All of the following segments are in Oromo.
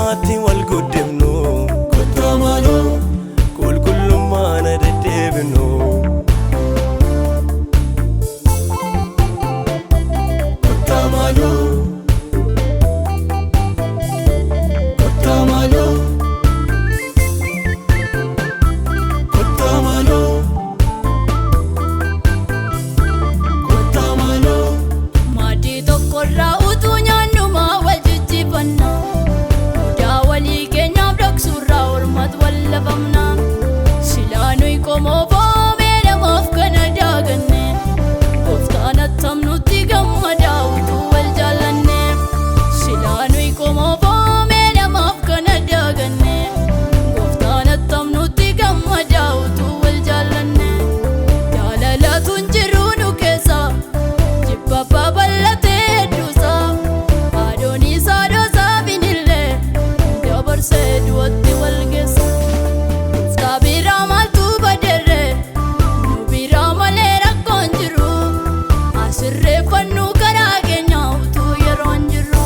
namaatti wal guddifnu kottaa maaloo qulqullummaan deddeebinu kottaa maaloo kottaa maaloo kottaa maaloo kottaa maaloo maatii tokkorraa utuu nyaannumaa wal jijjiifanna mudaa walii keenyaaf dhoksuurraa ormat wal lafamna silaa nuyi qomoo foomee namaaf kana daaganne gooftaan attam nutti gammadaa utuu wal jaallanne silaa nuyi qomoo foomee namaaf kana daaganne gooftaan attam nutti gammadaa utuu wal jaallanne jaalalatu hin jiru nu keessa jibba babal'atee hedduusaa adooniisaa dhoosaa binillee dabarsee du'atti wal geessa gooftaa biraa maaltu baderre nu biraa malee rakkoon jiru asirreeffannu karaa keenya utuu yeroon jiru.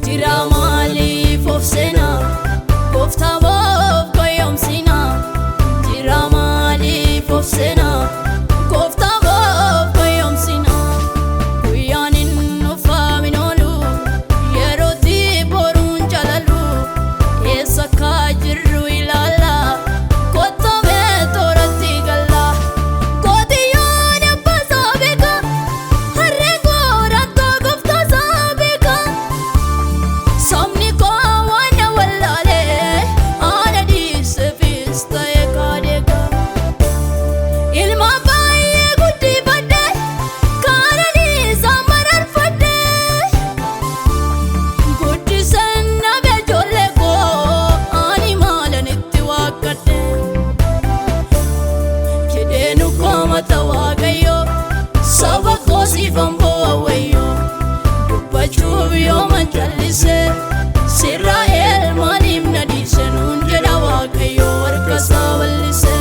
Jira maaliif of seenaa gooftaa moof goyoomsinaa jira maaliif of seenaa gooftaa moof goyoomsinaa guyyaan hin dhufaamin oolu yerootti boruun jalalu eessa akka jirru ilaalla kottamee tooratti galla qotiyoon abbaasaa beeka harree goorattoo gooftaasaa beeka sabni koo waan wallaalee ana dhiiseefis ta'e kaadheega ilma baay'ee guddifadhe kaananiisaa mararfadhe guddisen dhabe ijoollee koo ani maalanitti waakkadhe jedheenu koomata waaqayyoo saba koo siifan boo'a wayyoo dubbachuuf yooma jallisee Israa'el maaliif na dhiise nuun jedha waaqayyoo harkasaa bal'isee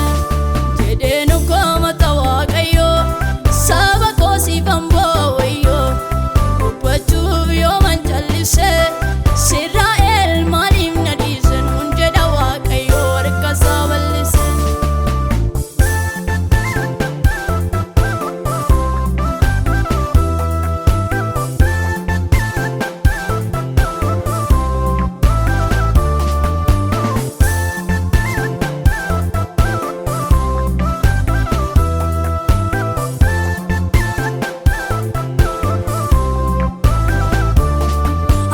jedheenu koomata waaqayyoo saba koo siifan boo'a wayyoo dubbachuuf yooma jallisee Israa'el maaliif na dhiise nuun jedha waaqayyoo harkasaa bal'isee.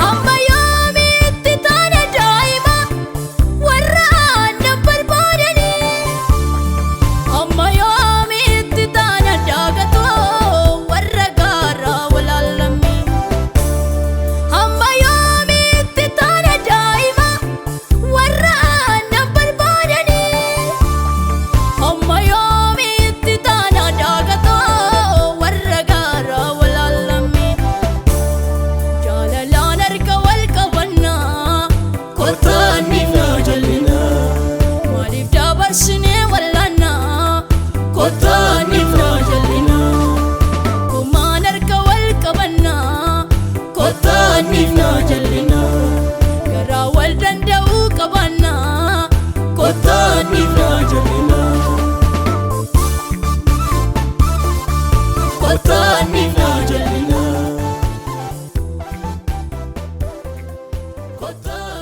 Amma yoomiitti taane daa'ima warra aannan barbaadanii amma yoomiitti taane daagatoo warra gaaraa walaallammii amma yoomiitti taane daa'ima warra aannan barbaadanii amma yoomiitti taane daagatoo warra gaaraa walaallammii jaalalaan harka wal qabannaa kottaa niifnaa jallinaa maaliif dabarsinee wallaannaa kottaa niifnaa jallinaa gumaan harka wal qabannaa kottaa niifnaa jallinaa garaa wal danda'uu qabannaa kottaa niifnaa jallinaa kottaa niifnaa jallinaa kottaa